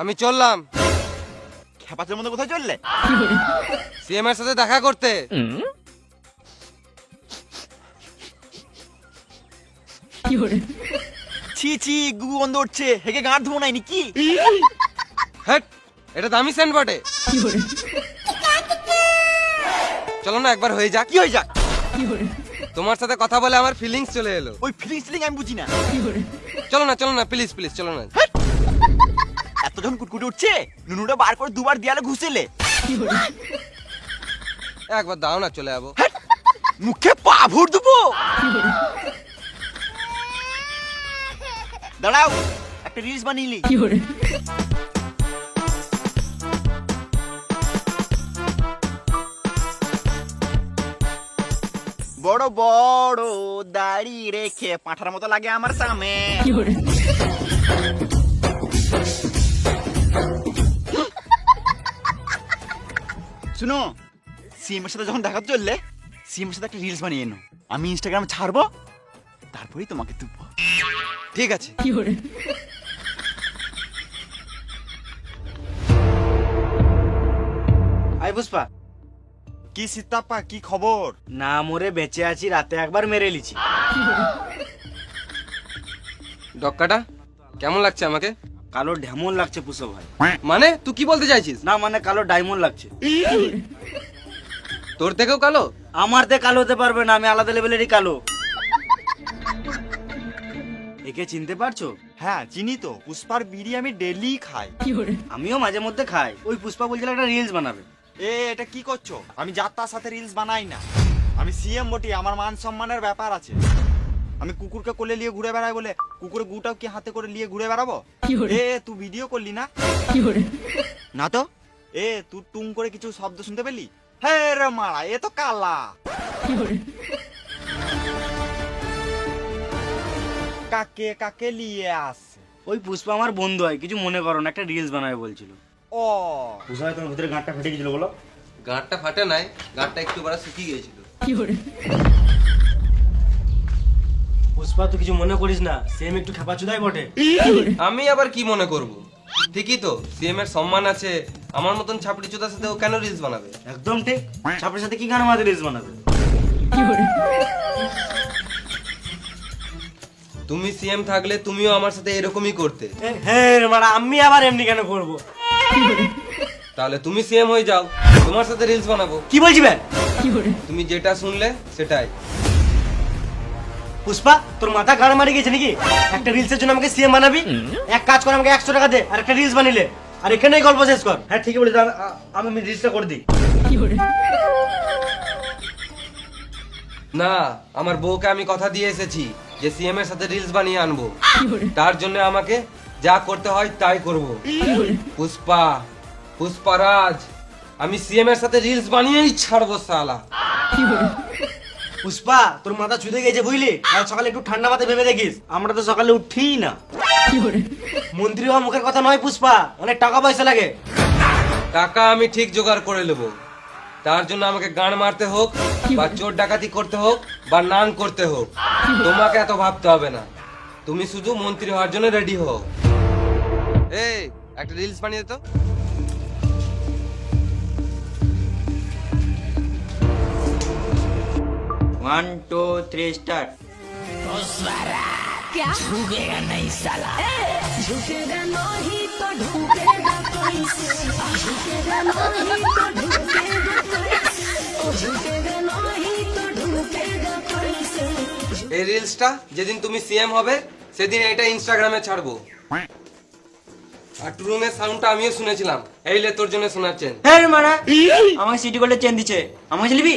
আমি চললাম খেপাচের মধ্যে কোথায় চললে? সিএম এর সাথে দেখা করতে। ছি ছি, গু গন্ধ উঠছে, হেগে গাঁট ধুবো নাই নাকি? হ্যাট, এটা দামি সেন্ট বটে। চলো না একবার হয়ে যাক। কি হয়ে যাক? তোমার সাথে কথা বলে আমার ফিলিংস চলে এলো। ওই ফিলিং আমি বুঝি না। চলো না প্লিজ প্লিজ চলো না। এত যখন কুটকুটে উঠছে, নুনুটা বার করে দুবার দেয়ালে ঘুষেলে। একবার দাও না, চলে যাবো। মুখে পা ভর দেবো। দাঁড়াও, একটা রিলস বানিয়ে বড় বড় দাড়ি রেখে পাঁঠার মতো লাগে আমার সামনে। শুনো, সিএম এর সাথে যখন দেখা চললে, সিএম এর সাথে একটা রিলস বানিয়ে এনো, আমি ইনস্টাগ্রামে ছাড়বো, তারপরেই তোমাকে তুলবো। ঠিক আছে। আই পুষ্পা, কি সীতাপ্পা, কি খবর? না মরে বেঁচে আছি, রাতে একবার মেরে লিছি। ডক্কাটা কেমন লাগছে আমাকে? কালো ঢেমন লাগছে পুষ্পা ভাই। মানে তুই কি বলতে চাইছিস? না মানে কালো ডায়মন্ড লাগছে। তোর থেকেও কালো? আমার তে কালো হতে পারবে না, আমি আলাদা লেভেলেরই কালো। একে চিনতে পারছো? হ্যাঁ চিনি তো, পুষ্পার বিড়ি আমি ডেলি খাই। আমিও মাঝে মধ্যে খাই। ওই পুষ্পা বলছিল একটা রিলস বানাবে। এটা কি করছো? আমি যার তার সাথে রিলস বানাই না। আমি সিএম বটি, আমার মান সম্মানের ব্যাপার আছে। আমি কুকুরকে কোলে নিয়ে ঘুরে বেড়াই বলে কুকুরের গুটাও কি হাতে করে নিয়ে ঘুরে বেড়াবো? তুই ভিডিও করলি না? না তো। তুই টুং করে কিছু শব্দ শুনতে পেলি? হ্যাঁ রে মারা, এ তো কালা। কাকে কাকে নিয়ে আসে? ওই পুষ্পা আমার বন্ধু হয়, কিছু মনে করো না, একটা রিলস বানাবে বলছিল। ও পুষ্পা ভাই, তোমার ভিতরে গাঁটটা ফেটে গেছিল বলো? গাঁটটা ফাটে নাই, গাঁটটা একটু বড় শুকিয়ে গিয়েছিল। পুষ্পা তুই কিছু মনে করিস না, সেম একটু খেপাচুদাই বটে। আমি আবার কি মনে করব? ঠিকই তো, সিএম এর সম্মান আছে। আমার মতন ছাপড়ি চোদার সাথে ও কেন রিলস বানাবে? একদম ঠিক। ছাপড়ের সাথে কি গান আমাদের রিলস বানাবে? তুমি সিএম থাকলে তুমিও আমার সাথে এরকমই করতে। হ্যাঁ মারা, আমি আবার এমনি কেন করবো? তাহলে তুমি সিএম হয়ে যাও, তোমার সাথে রিলস বানাবো। কি বলছি ভাই? তুমি যেটা শুনলে সেটাই। পুষ্পা, তোর মাথা গাড় মারি গেছে নাকি? একটা রিলসের জন্য আমাকে সিএম বানাবি? এক কাজ কর, আমাকে 100 টাকা দে আর একটা রিলস বানিলে, আর এখানেই গল্প শেষ কর। হ্যাঁ ঠিকই বলি, আমি রিলসটা করে দিই। না, আমার বউকে আমি কথা দিয়ে এসেছি যে সিএম এর সাথে রিলস বানিয়ে আনবো। তার জন্য আমাকে যা করতে হয় তাই করব। পুষ্পা, পুষ্পারাজ, আমি সিএম এর সাথে রিলস বানিয়েই ছাড়বো শালা। পুষ্পা, তোর মাথা ছুঁতে গেছে বুঝলি? আর সকালে একটু ঠান্ডা মাথায় ভেবে দেখিস, আমরা তো সকালে উঠিই না। মন্ত্রী হওয়া মুখের কথা নয় পুষ্পা, অনেক টাকা পয়সা লাগে। টাকা আমি ঠিক জোগাড় করে নেবো। তার জন্য আমাকে গান মারতে হোক, বা চোর ডাকাতি করতে হোক, বা নান করতে হোক, তোমাকে এত ভাবতে হবে না। তুমি শুধু মন্ত্রী হওয়ার জন্য রেডি হও। এই একটা রিলস বানিয়ে দে তো। One two three start. क्या झुकेगा नहीं साला, झुकेगा नहीं तो ढूंढेगा कैसे, झुकेगा नहीं तो ढूंढेगा कैसे, झुकेगा नहीं तो ढूंढेगा कैसे। এই রিলসটা যেদিন তুমি সিএম হবে সেদিন এটা ইনস্টাগ্রামে ছাড়বো। আর টুরুমের সাউন্ডটা আমিও শুনেছিলাম, এই লে তোর জন্য শোনাচ্ছেন। হ্যাঁ মারা, আমাকে সিটি গোল্ডের চেন দিচ্ছে, আমাকে লিবি?